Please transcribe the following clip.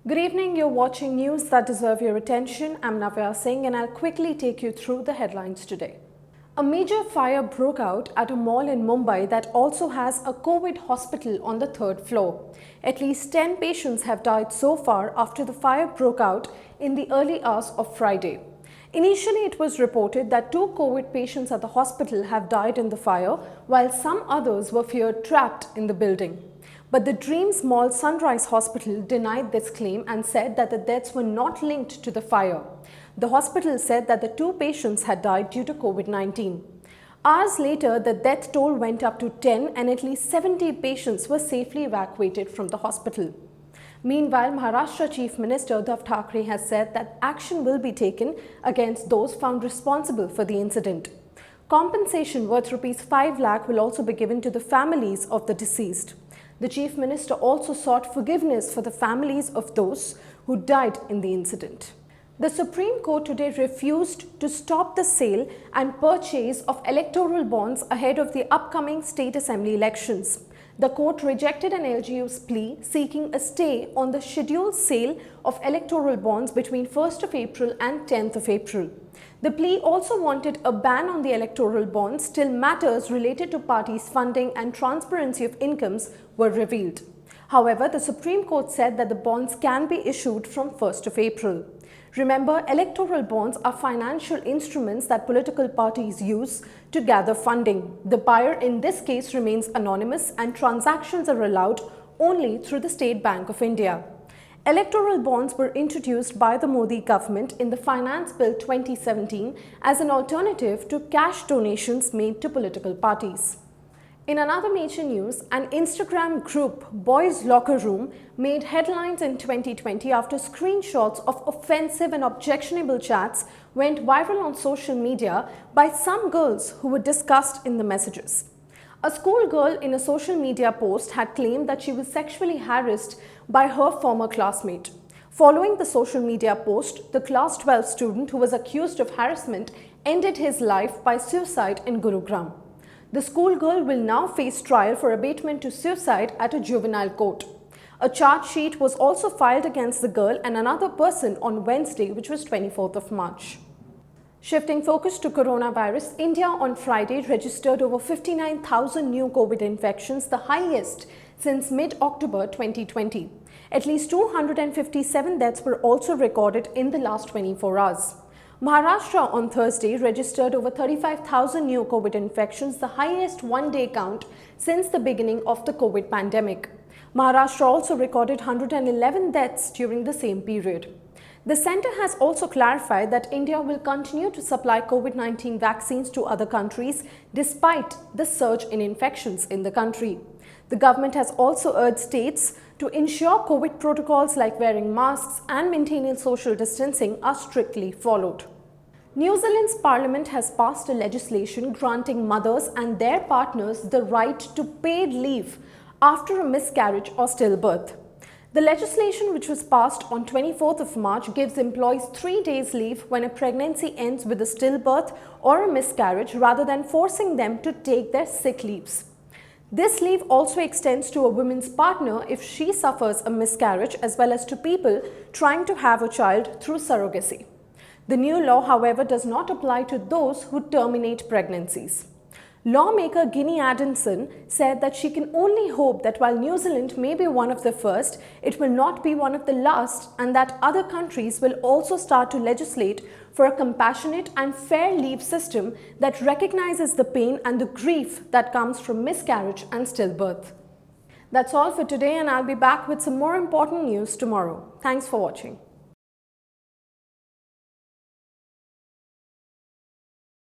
Good evening, you're watching news that deserve your attention. I'm Navya Singh and I'll quickly take you through the headlines today. A major fire broke out at a mall in Mumbai that also has a COVID hospital on the third floor. At least 10 patients have died so far after the fire broke out in the early hours of Friday. Initially, it was reported that 2 COVID patients at the hospital have died in the fire, while some others were feared trapped in the building. But the Dreams Mall Sunrise Hospital denied this claim and said that the deaths were not linked to the fire. The hospital said that the 2 patients had died due to COVID-19. Hours later, the death toll went up to 10 and at least 70 patients were safely evacuated from the hospital. Meanwhile, Maharashtra Chief Minister Uddhav Thackeray has said that action will be taken against those found responsible for the incident. Compensation worth ₹5 lakh will also be given to the families of the deceased. The Chief Minister also sought forgiveness for the families of those who died in the incident. The Supreme Court today refused to stop the sale and purchase of electoral bonds ahead of the upcoming state assembly elections. The court rejected an LGU's plea seeking a stay on the scheduled sale of electoral bonds between 1st of April and 10th of April. The plea also wanted a ban on the electoral bonds till matters related to parties' funding and transparency of incomes were revealed. However, the Supreme Court said that the bonds can be issued from 1st of April. Remember, electoral bonds are financial instruments that political parties use to gather funding. The buyer in this case remains anonymous and transactions are allowed only through the State Bank of India. Electoral bonds were introduced by the Modi government in the Finance Bill 2017 as an alternative to cash donations made to political parties. In another major news, an Instagram group, Bois Locker Room, made headlines in 2020 after screenshots of offensive and objectionable chats went viral on social media by some girls who were discussed in the messages. A schoolgirl in a social media post had claimed that she was sexually harassed by her former classmate. Following the social media post, the class 12 student who was accused of harassment ended his life by suicide in Gurugram. The schoolgirl will now face trial for abatement to suicide at a juvenile court. A charge sheet was also filed against the girl and another person on Wednesday, which was 24th of March. Shifting focus to coronavirus, India on Friday registered over 59,000 new COVID infections, the highest since mid-October 2020. At least 257 deaths were also recorded in the last 24 hours. Maharashtra on Thursday registered over 35,000 new COVID infections, the highest one-day count since the beginning of the COVID pandemic. Maharashtra also recorded 111 deaths during the same period. The centre has also clarified that India will continue to supply COVID-19 vaccines to other countries despite the surge in infections in the country. The government has also urged states to ensure COVID protocols like wearing masks and maintaining social distancing are strictly followed. New Zealand's parliament has passed a legislation granting mothers and their partners the right to paid leave after a miscarriage or stillbirth. The legislation, which was passed on 24th of March, gives employees 3 days leave when a pregnancy ends with a stillbirth or a miscarriage rather than forcing them to take their sick leaves. This leave also extends to a woman's partner if she suffers a miscarriage, as well as to people trying to have a child through surrogacy. The new law, however, does not apply to those who terminate pregnancies. Lawmaker Ginny Adamson said that she can only hope that while New Zealand may be one of the first, it will not be one of the last, and that other countries will also start to legislate for a compassionate and fair leave system that recognizes the pain and the grief that comes from miscarriage and stillbirth. That's all for today, and I'll be back with some more important news tomorrow. Thanks for watching.